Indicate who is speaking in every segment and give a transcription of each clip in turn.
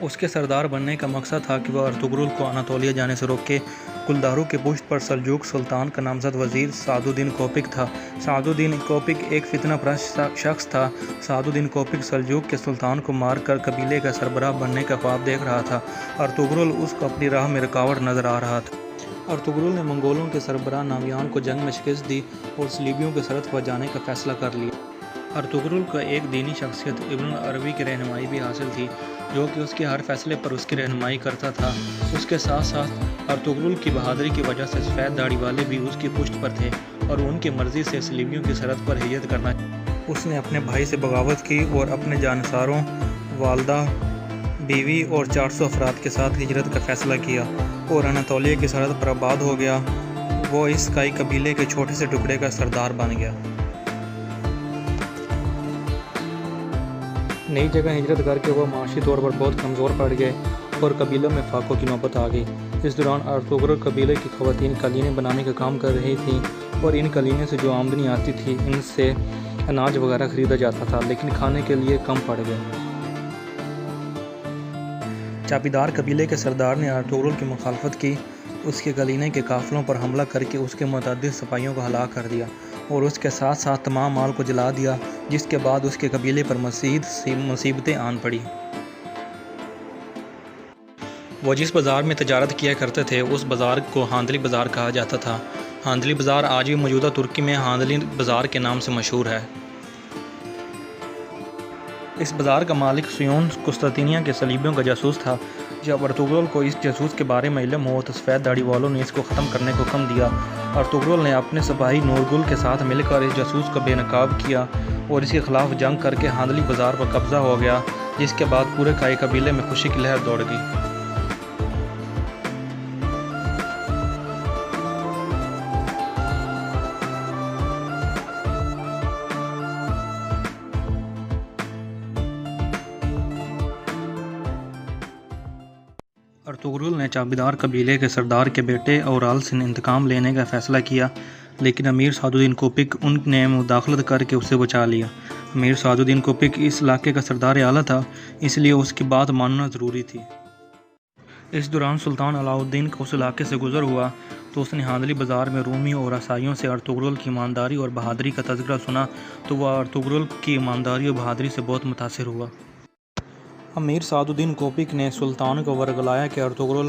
Speaker 1: اس کے سردار بننے کا مقصد تھا کہ وہ ارطغرل کو اناطولیہ جانے سے روکے۔ کلدارو کی پشت پر سلجوق سلطان کا نامزد وزیر سعد الدین کوپک تھا۔ سعد الدین کوپک ایک فتنہ پرست شخص تھا۔ سعد الدین کوپک سلجوق کے سلطان کو مار کر قبیلے کا سربراہ بننے کا خواب دیکھ رہا تھا۔ ارطغرل اس کو اپنی راہ میں رکاوٹ نظر آ رہا تھا۔ ارطغرل نے منگولوں کے سربراہ ناویان کو جنگ میں شکست دی اور صلیبیوں کی سرحد پر جانے کا فیصلہ کر لیا۔ ارطغرل کو ایک دینی شخصیت ابن العربی کی رہنمائی بھی حاصل تھی، جو کہ اس کے ہر فیصلے پر اس کی رہنمائی کرتا تھا۔ اس کے ساتھ ساتھ ارطغرل کی بہادری کی وجہ سے سفید داڑھی والے بھی اس کی پشت پر تھے اور ان کی مرضی سے صلیبیوں کی سرحد پر ہجرت کرنا چاہتے۔ اس نے اپنے بھائی سے بغاوت کی اور اپنے جانثاروں، والدہ، بیوی اور 400 افراد کے ساتھ ہجرت کا فیصلہ کیا اور اناطولیہ کی سرحد پر آباد ہو گیا۔ وہ اس کائی قبیلے کے چھوٹے سے ٹکڑے کا سردار بن گیا۔ نئی جگہ ہجرت کر کے وہ معاشی طور پر بہت کمزور پڑ گئے اور قبیلوں میں فاقوں کی نوبت آ گئی۔ اس دوران ارطغرل قبیلے کی خواتین قالینیں بنانے کا کام کر رہی تھیں اور ان قالینوں سے جو آمدنی آتی تھی ان سے اناج وغیرہ خریدا جاتا تھا، لیکن کھانے کے لیے کم پڑ گئے۔ چابیدار قبیلے کے سردار نے ارطغرل کی مخالفت کی۔ اس کے قلینے کے قافلوں پر حملہ کر کے اس کے متعدد سپاہیوں کو ہلاک کر دیا اور اس کے ساتھ ساتھ تمام مال کو جلا دیا، جس کے بعد اس کے قبیلے پر مزید مصیبتیں آن پڑیں۔ وہ جس بازار میں تجارت کیا کرتے تھے اس بازار کو ہاندلی بازار کہا جاتا تھا۔ ہاندلی بازار آج بھی موجودہ ترکی میں ہاندلی بازار کے نام سے مشہور ہے۔ اس بازار کا مالک سیون قسطنطنیہ کے صلیبیوں کا جاسوس تھا۔ جب ارطغرل کو اس جاسوس کے بارے میں علم ہوا تو سفید داڑھی والوں نے اس کو ختم کرنے کو حکم دیا۔ ارطغرل نے اپنے سپاہی نورگل کے ساتھ مل کر اس جاسوس کو بے نقاب کیا اور اس کے خلاف جنگ کر کے ہاندلی بازار پر قبضہ ہو گیا، جس کے بعد پورے کائی قبیلے میں خوشی کی لہر دوڑ گئی۔ ارطغرل نے چابیدار قبیلے کے سردار کے بیٹے اورال سے انتقام لینے کا فیصلہ کیا، لیکن امیر سعد الدین کوپک ان نے مداخلت کر کے اسے بچا لیا۔ امیر سعد الدین کوپک اس علاقے کا سردار اعلیٰ تھا، اس لیے اس کی بات ماننا ضروری تھی۔ اس دوران سلطان علاء الدین کا اس علاقے سے گزر ہوا تو اس نے ہاندلی بازار میں رومی اور عیسائیوں سے ارطغرل کی ایمانداری اور بہادری کا تذکرہ سنا تو وہ ارطغرل کی ایمانداری اور بہادری سے بہت متاثر ہوا۔ امیر سعد الدین کوپک نے سلطان کو ورگلایا کہ ارطغرل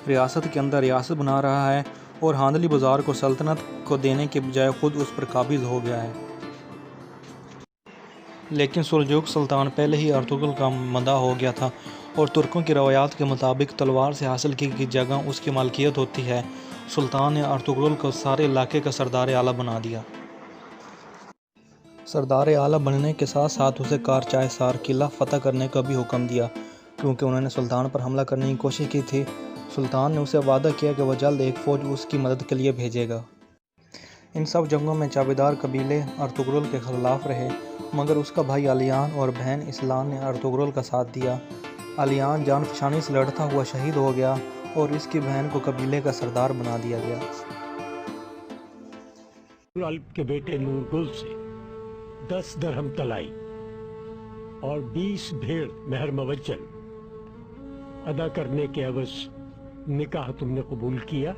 Speaker 1: ریاست کے اندر ریاست بنا رہا ہے اور ہاندلی بازار کو سلطنت کو دینے کے بجائے خود اس پر قابض ہو گیا ہے۔ لیکن سلجوق سلطان پہلے ہی ارطغرل کا مداح ہو گیا تھا اور ترکوں کی روایات کے مطابق تلوار سے حاصل کی گئی جگہ اس کی مالکیت ہوتی ہے۔ سلطان نے ارطغرل کو سارے علاقے کا سردار اعلیٰ بنا دیا۔ سردار اعلیٰ بننے کے ساتھ ساتھ اسے کارچائے قلعہ فتح کرنے کا بھی حکم دیا، کیونکہ انہوں نے سلطان پر حملہ کرنے کی کوشش کی تھی۔ سلطان نے اسے وعدہ کیا کہ وہ جلد ایک فوج اس کی مدد کے لیے بھیجے گا۔ ان سب جنگوں میں چابیدار قبیلے ارطغرل کے خلاف رہے، مگر اس کا بھائی علیان اور بہن اسلان نے ارطغرل کا ساتھ دیا۔ علیان جان فشانی سے لڑتا ہوا شہید ہو گیا اور اس کی بہن کو قبیلے کا سردار بنا دیا گیا۔
Speaker 2: کے بیٹے نورگل سے 10 درہم طلائی اور 20 بھیڑ مہر موجن ادا کرنے کے عوض نکاح تم نے قبول کیا؟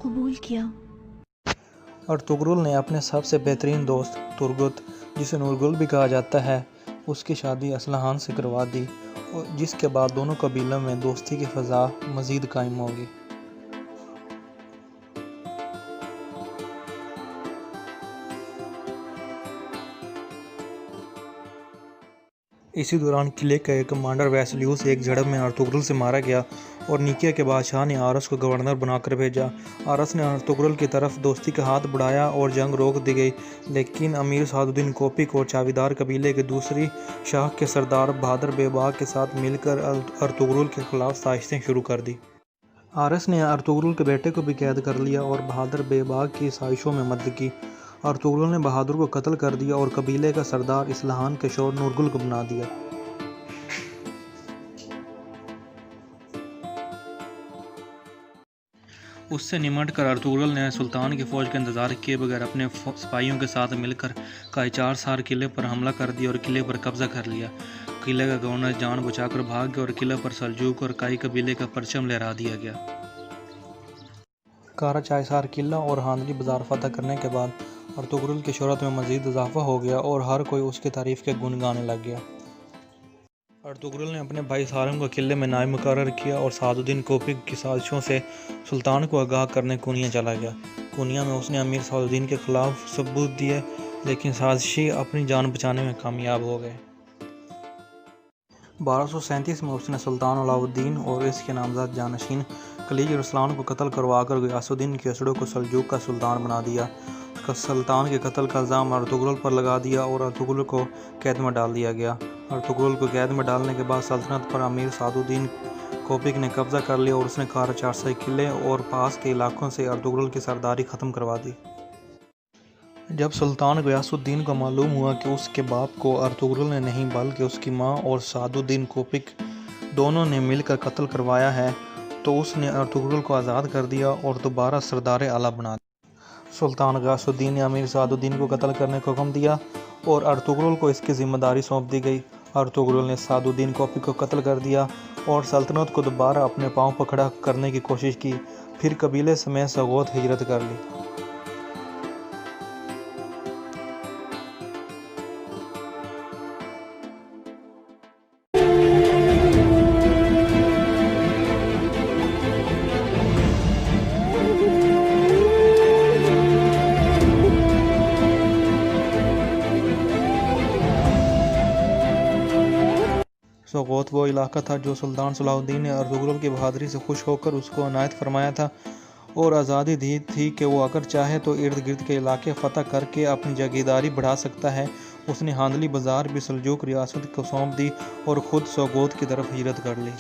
Speaker 3: قبول کیا۔
Speaker 1: ارطغرل نے اپنے سب سے بہترین دوست ترگت، جسے نورگل بھی کہا جاتا ہے، اس کی شادی اصلحان سے کروا دی، جس کے بعد دونوں قبیلوں میں دوستی کی فضا مزید قائم ہوگی۔ اسی دوران قلعے کا ایک کمانڈر ویسلیوس ایک جھڑپ میں ارطغرل سے مارا گیا اور نیکیا کے بادشاہ نے آرس کو گورنر بنا کر بھیجا۔ آرس نے ارطغرل کی طرف دوستی کا ہاتھ بڑھایا اور جنگ روک دی گئی، لیکن امیر سعد الدین کوپک اور چابیدار قبیلے کے دوسری شاخ کے سردار بہادر بے باغ کے ساتھ مل کر ارطغرل کے خلاف سازشیں شروع کر دی۔ آرس نے ارطغرل کے بیٹے کو بھی قید کر لیا اور بہادر بے باغ کی سازشوں میں مدد کی۔ ارطغرل نے بہادر کو قتل کر دیا اور قبیلے کا سردار اصلحان کے شور نورگل کو بنا دیا۔ اس سے نمٹ کر ارطغرل نے سلطان کی فوج کا انتظار کیے بغیر اپنے سپاہیوں کے ساتھ مل کر قائچار سار قلعے پر حملہ کر دیا اور قلعے پر قبضہ کر لیا۔ قلعے کا گورنر جان بچا کر بھاگ گیا اور قلعہ پر سلجوق اور کائی قبیلے کا پرچم لہرا دیا گیا۔ قاراچائسار قلعہ اور ہاندلی بازار فتح کرنے کے بعد ارطغرل کی شہرت میں مزید اضافہ ہو گیا اور ہر کوئی اس کی تعریف کے گن گانے لگ گیا۔ ارطغرل نے اپنے بھائی سالم کو قلعے میں نائب مقرر کیا اور سعد الدین کوپک کی سازشوں سے سلطان کو آگاہ کرنے کونیا چلا گیا۔ کونیا میں اس نے امیر سعد الدین کے خلاف ثبوت دیے، لیکن سازشی اپنی جان بچانے میں کامیاب ہو گئے۔ 1237 میں اس نے سلطان علاؤ الدین اور اس کے نامزد جانشین خلیج ارسلان کو قتل کروا کر غیاث الدین کیسڑو کو سلجوق کا سلطان بنا دیا۔ سلطان کے قتل کا الزام ارطغرل پر لگا دیا اور ارطغرل کو قید میں ڈال دیا گیا۔ ارطغرل کو قید میں ڈالنے کے بعد سلطنت پر امیر سعد الدین کوپک نے قبضہ کر لیا اور اس نے قاراچائسار قلعے اور پاس کے علاقوں سے ارطغرل کی سرداری ختم کروا دی۔ جب سلطان غیاث الدین کو معلوم ہوا کہ اس کے باپ کو ارطغرل نے نہیں بلکہ اس کی ماں اور سعد الدین کوپک دونوں نے مل کر قتل کروایا ہے، تو اس نے ارطغرل کو آزاد کر دیا اور دوبارہ سردار اعلیٰ بنا دیا۔ سلطان غیاث الدین نے امیر سعد الدین کو قتل کرنے کا حکم دیا اور ارطغرل کو اس کی ذمہ داری سونپ دی گئی۔ ارطغرل نے سعد الدین کوپک کو قتل کر دیا اور سلطنت کو دوبارہ اپنے پاؤں پر کھڑا کرنے کی کوشش کی، پھر قبیلے سمیت سوغوت ہجرت کر لی۔ سوغوت وہ علاقہ تھا جو سلطان صلاح الدین نے ارطغرل کی بہادری سے خوش ہو کر اس کو عنایت فرمایا تھا اور آزادی دی تھی کہ وہ اگر چاہے تو ارد گرد کے علاقے فتح کر کے اپنی جاگیرداری بڑھا سکتا ہے۔ اس نے ہاندلی بازار بھی سلجوق ریاست کو سونپ دی اور خود سوغوت کی طرف ہجرت کر لی۔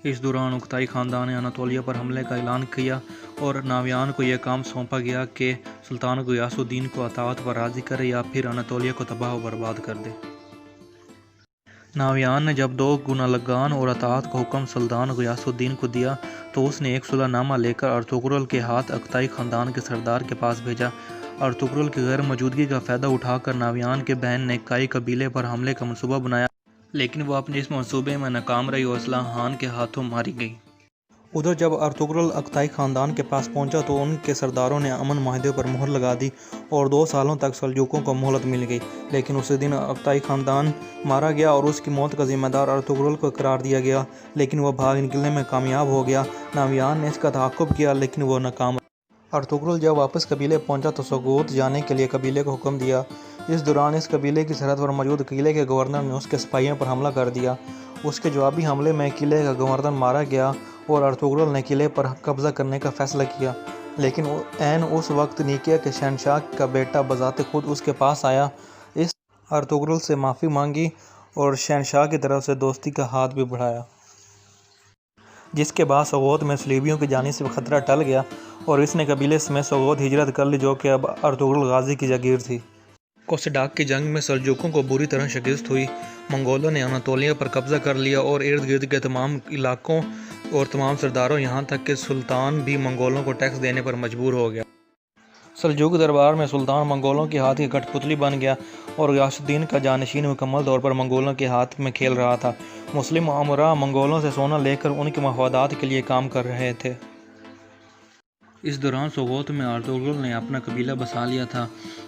Speaker 1: اس دوران اوکتائی خاندان نے اناتولیہ پر حملے کا اعلان کیا اور ناویان کو یہ کام سونپا گیا کہ سلطان غیاث الدین کو اطاعت پر راضی کرے یا پھر اناتولیہ کو تباہ و برباد کر دے۔ ناویان نے جب 2 گناہگان اور اطاعت کا حکم سلطان غیاث الدین کو دیا تو اس نے ایک صلح نامہ لے کر ارطغرل کے ہاتھ اوکتائی خاندان کے سردار کے پاس بھیجا۔ ارطغرل کی غیر موجودگی کا فائدہ اٹھا کر ناویان کے بہن نے کائی قبیلے پر حملے کا منصوبہ بنایا، لیکن وہ اپنے اس منصوبے میں ناکام رہی اور اصلاح خان کے ہاتھوں ماری گئی۔ ادھر جب ارطغرل اوکتائی خاندان کے پاس پہنچا تو ان کے سرداروں نے امن معاہدے پر مہر لگا دی اور 2 سالوں تک سلجوقوں کو مہلت مل گئی، لیکن اسی دن اوکتائی خاندان مارا گیا اور اس کی موت کا ذمہ دار ارطغرل کو قرار دیا گیا، لیکن وہ بھاگ نکلنے میں کامیاب ہو گیا۔ ناویان نے اس کا تعاقب کیا لیکن وہ ناکام رہا۔ ارطغرل جب واپس قبیلے پہنچا تو سوغوت جانے کے لیے قبیلے کو حکم دیا۔ اس دوران اس قبیلے کی سرحد پر موجود قلعے کے گورنر نے اس کے سپاہیوں پر حملہ کر دیا۔ اس کے جوابی حملے میں قلعے کا گورنر مارا گیا اور ارطغرل نے قلعے پر قبضہ کرنے کا فیصلہ کیا، لیکن عین اس وقت نیقیہ کے شہنشاہ کا بیٹا بذات خود اس کے پاس آیا۔ اس ارطغرل سے معافی مانگی اور شہنشاہ کی طرف سے دوستی کا ہاتھ بھی بڑھایا، جس کے بعد سوغوت میں صلیبیوں کی جانب سے خطرہ ٹل گیا اور اس نے قبیلے سمیت سوغوت ہجرت کر لی، جو کہ اب ارطغرل غازی کی جاگیر تھی۔ کوسڈاک کی جنگ میں سلجوقوں کو بری طرح شکست ہوئی۔ منگولوں نے اناتولیہ پر قبضہ کر لیا اور ارد گرد کے تمام علاقوں اور تمام سرداروں یہاں تک کہ سلطان بھی منگولوں کو ٹیکس دینے پر مجبور ہو گیا۔ سلجوق دربار میں سلطان منگولوں کے ہاتھ کی کٹ پتلی بن گیا اور غیاث الدین کا جانشین مکمل طور پر منگولوں کے ہاتھ میں کھیل رہا تھا۔ مسلم امراء منگولوں سے سونا لے کر ان کے مفادات کے لیے کام کر رہے تھے۔ اس دوران سوغوت میں ارطغرل نے اپنا قبیلہ بسا لیا تھا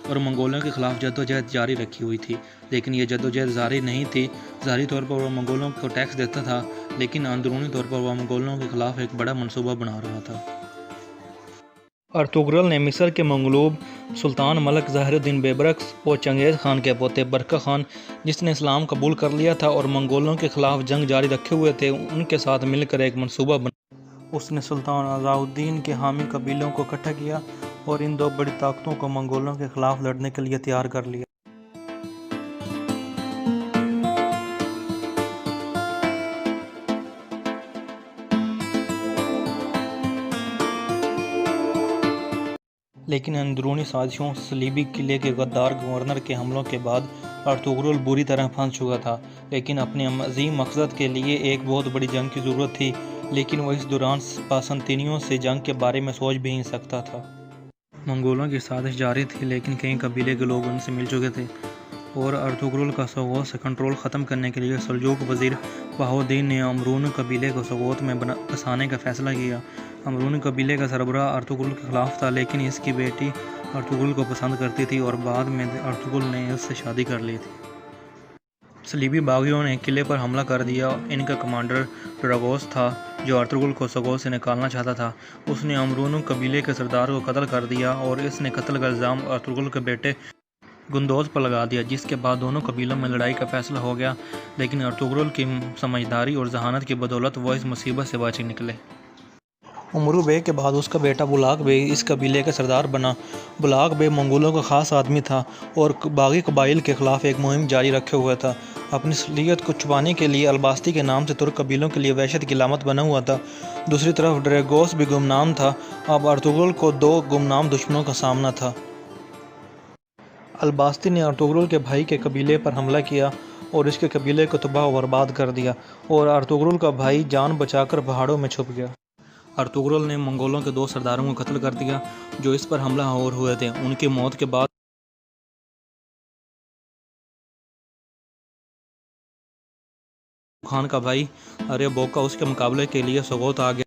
Speaker 1: اور منگولوں کے خلاف جدوجہد جاری رکھی ہوئی تھی، لیکن یہ جدوجہد جاری نہیں تھی۔ ظاہری طور پر وہ منگولوں کو ٹیکس دیتا تھا، لیکن اندرونی طور پر وہ منگولوں کے خلاف ایک بڑا منصوبہ بنا رہا تھا۔ ارطغرل نے مصر کے مغلوب سلطان ملک ظاہر الدین بیبرکس اور چنگیز خان کے پوتے برقہ خان، جس نے اسلام قبول کر لیا تھا اور منگولوں کے خلاف جنگ جاری رکھے ہوئے تھے، ان کے ساتھ مل کر ایک منصوبہ بنا۔ اس نے سلطان علاء الدین کے حامی قبیلوں کو اکٹھا کیا اور ان 2 بڑی طاقتوں کو منگولوں کے خلاف لڑنے کے لیے تیار کر لیا۔ لیکن اندرونی سازشوں، صلیبی قلعے کے غدار گورنر کے حملوں کے بعد ارطغرل بری طرح پھنس چکا تھا، لیکن اپنے عظیم مقصد کے لیے ایک بہت بڑی جنگ کی ضرورت تھی۔ لیکن وہ اس دوران باسنطینیوں سے جنگ کے بارے میں سوچ بھی نہیں سکتا تھا۔ منگولوں کی سازش جاری تھی، لیکن کئی قبیلے کے لوگ ان سے مل چکے تھے اور ارطغرل کا سوغوت سے کنٹرول ختم کرنے کے لیے سلجوق وزیر بہاؤالدین نے امرون قبیلے کو سوغوت میں بسانے کا فیصلہ کیا۔ امرون قبیلے کا سربراہ ارطغرل کے خلاف تھا، لیکن اس کی بیٹی ارطغرل کو پسند کرتی تھی اور بعد میں ارطغرل نے اس سے شادی کر لی تھی۔ صلیبی باغیوں نے قلعے پر حملہ کر دیا۔ ان کا کمانڈر ڈراگوس تھا جو ارطغرل کو سوغوت سے نکالنا چاہتا تھا۔ اس نے امرون قبیلے کے سردار کو قتل کر دیا اور اس نے قتل کا الزام ارطغرل کے بیٹے گندوز پر لگا دیا، جس کے بعد دونوں قبیلوں میں لڑائی کا فیصلہ ہو گیا، لیکن ارطغرل کی سمجھداری اور ذہانت کی بدولت وہ اس مصیبت سے بچ نکلے۔ امرو بیگ کے بعد اس کا بیٹا بلاک بیگ اس قبیلے کا سردار بنا۔ بلاک بیگ منگولوں کا خاص آدمی تھا اور باغی قبائل کے خلاف ایک مہم جاری رکھے ہوئے تھا۔ اپنی اصلیت کو چھپانے کے لیے الباستی کے نام سے ترک قبیلوں کے لیے وحشت کی علامت بنا ہوا تھا۔ دوسری طرف ڈریگوس بھی گمنام تھا۔ اب ارطغرل کو دو گمنام دشمنوں کا سامنا تھا۔ الباستی نے ارطغرل کے بھائی کے قبیلے پر حملہ کیا اور اس کے قبیلے کو تباہ و برباد کر دیا، اور ارطغرل کا بھائی جان بچا کر پہاڑوں میں چھپ گیا۔ ارطغرل نے منگولوں کے دو سرداروں کو قتل کر دیا جو اس پر حملہ آور ہوئے تھے۔ ان کی موت کے بعد خان کا بھائی ارے بوکا اس کے مقابلے کے لیے سوغوت آ گیا۔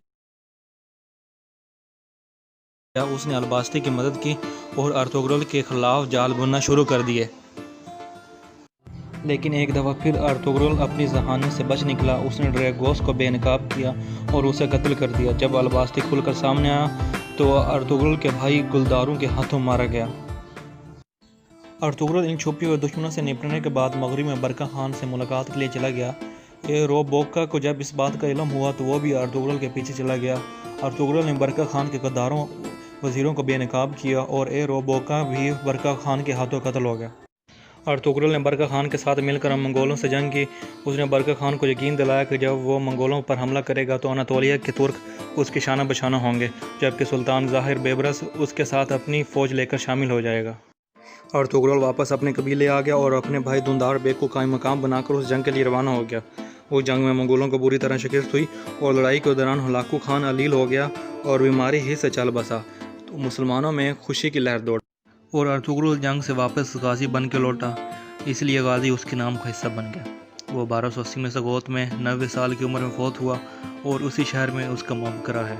Speaker 1: اس نے الباستی کی مدد کی اور ارطغرل کے خلاف جال بننا شروع کر دیے۔ لیکن ایک دفعہ پھر ارطغرل اپنی ذہانت سے بچ نکلا۔ اس نے ڈریگوس کو بے نقاب کیا اور اسے قتل کر دیا۔ جب الباستی کھل کر سامنے آیا تو ارطغرل کے بھائی گلداروں کے ہاتھوں مارا گیا۔ ارطغرل ان چھپے ہوئے دشمنوں سے نپٹنے کے بعد مغرب میں برقہ خان سے ملاقات کے لیے چلا گیا۔ بوکا کو جب اس بات کا علم ہوا تو وہ بھی ارطغرل کے پیچھے چلا گیا۔ ارطغرل نے برقہ خان کے غداروں وزیروں کو بے نقاب کیا اور بوکا بھی برقہ خان کے ہاتھوں قتل ہو گیا۔ ارطغرل نے برقہ خان کے ساتھ مل کر منگولوں سے جنگ کی۔ اس نے برقہ خان کو یقین دلایا کہ جب وہ منگولوں پر حملہ کرے گا تو اناطولیہ کے ترک اس کے شانہ بشانہ ہوں گے، جبکہ سلطان ظاہر بیبرس اس کے ساتھ اپنی فوج لے کر شامل ہو جائے گا۔ ارطغرل واپس اپنے قبیلے آ گیا اور اپنے بھائی دھندار بیگ کو قائم مقام بنا کر اس جنگ کے لیے روانہ ہو گیا۔ اس جنگ میں منگولوں کو بری طرح شکست ہوئی اور لڑائی کے دوران ہلاکو خان علیل ہو گیا اور بیماری ہی سے چل بسا، تو مسلمانوں میں خوشی کی لہر دوڑ اور ارطغرل جنگ سے واپس غازی بن کے لوٹا، اس لیے غازی اس کے نام کا حصہ بن گیا۔ وہ 1280 میں سوغوت میں 90 سال کی عمر میں فوت ہوا اور اسی شہر میں اس کا مقبرہ ہے۔